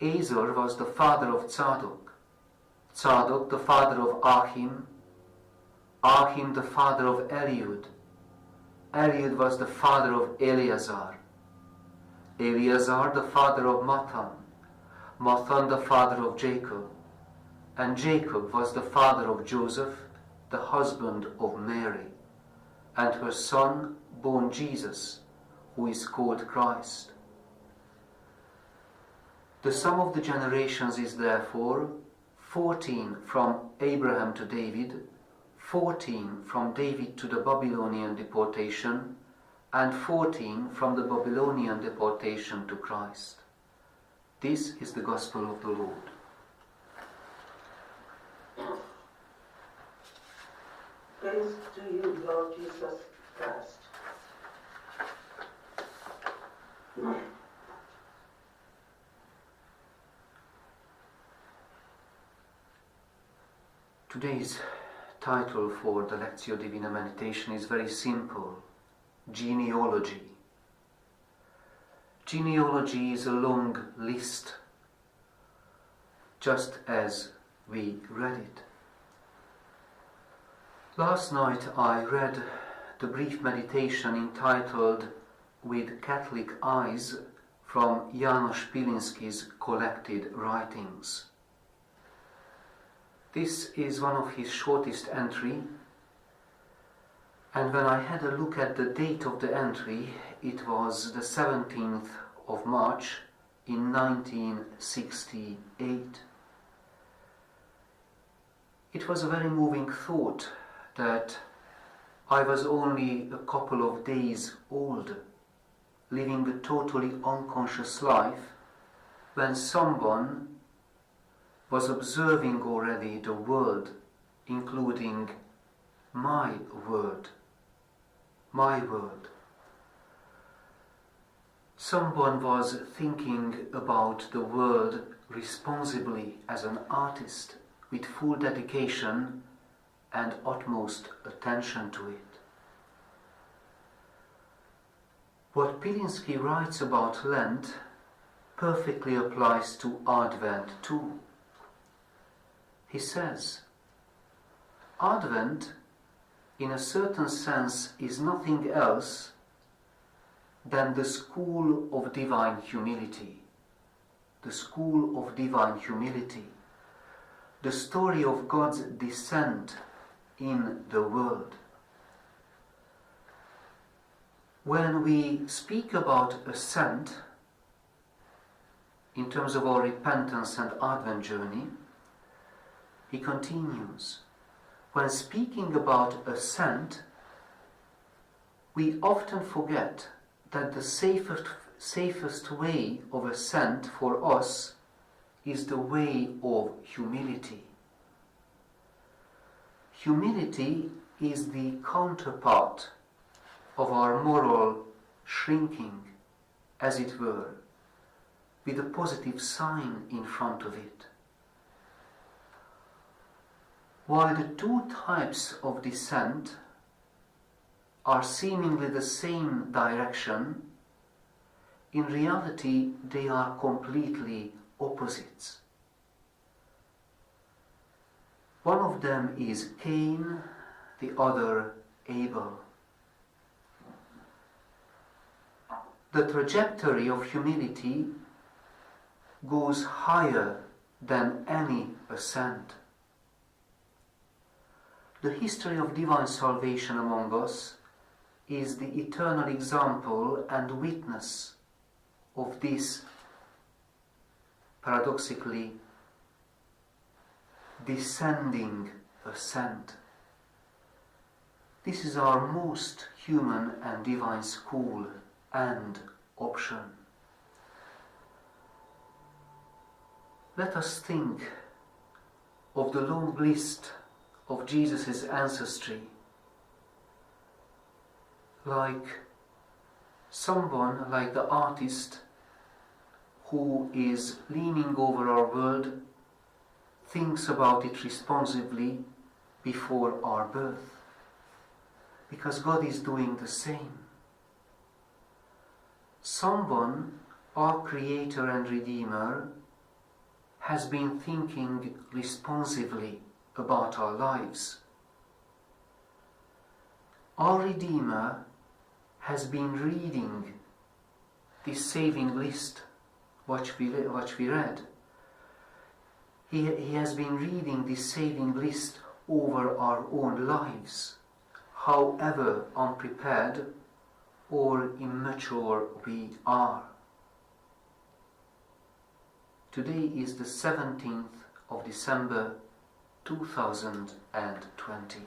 Azor was the father of Tzadok, Tzadok the father of Achim, Achim the father of Eliud, Eliud was the father of Eleazar, Eleazar the father of Mathan, Mathan the father of Jacob, and Jacob was the father of Joseph, the husband of Mary, and her son born Jesus, who is called Christ. The sum of the generations is therefore 14 from Abraham to David, 14 from David to the Babylonian deportation, and 14 from the Babylonian deportation to Christ. This is the gospel of the Lord. Praise to you, Lord Jesus Christ. Today's title for the Lectio Divina Meditation is very simple: Genealogy. Genealogy is a long list, just as we read it. Last night I read the brief meditation entitled With Catholic Eyes from János Pilinszki's collected writings. This is one of his shortest entry, and when I had a look at the date of the entry, it was the 17th of March in 1968. It was a very moving thought that I was only a couple of days old, living a totally unconscious life, when someone was observing already the world, including my world. My world. Someone was thinking about the world responsibly as an artist, with full dedication and utmost attention to it. What Pilinszki writes about Lent perfectly applies to Advent too. He says, Advent, in a certain sense, is nothing else than the school of divine humility. The school of divine humility. The story of God's descent in the world. When we speak about ascent, in terms of our repentance and Advent journey, he continues, when speaking about ascent, we often forget that the safest way of ascent for us is the way of humility. Humility is the counterpart of our moral shrinking, as it were, with a positive sign in front of it. While the two types of descent are seemingly the same direction, in reality they are completely opposites. One of them is Cain, the other Abel. The trajectory of humility goes higher than any ascent. The history of divine salvation among us is the eternal example and witness of this paradoxically descending ascent. This is our most human and divine school and option. Let us think of the long list of Jesus' ancestry, like someone like the artist who is leaning over our world, thinks about it responsively before our birth, because God is doing the same. Someone, our Creator and Redeemer, has been thinking responsively about our lives. Our Redeemer has been reading this saving list which we read. He has been reading this saving list over our own lives, however unprepared or immature we are. Today is the 17th of December 2020.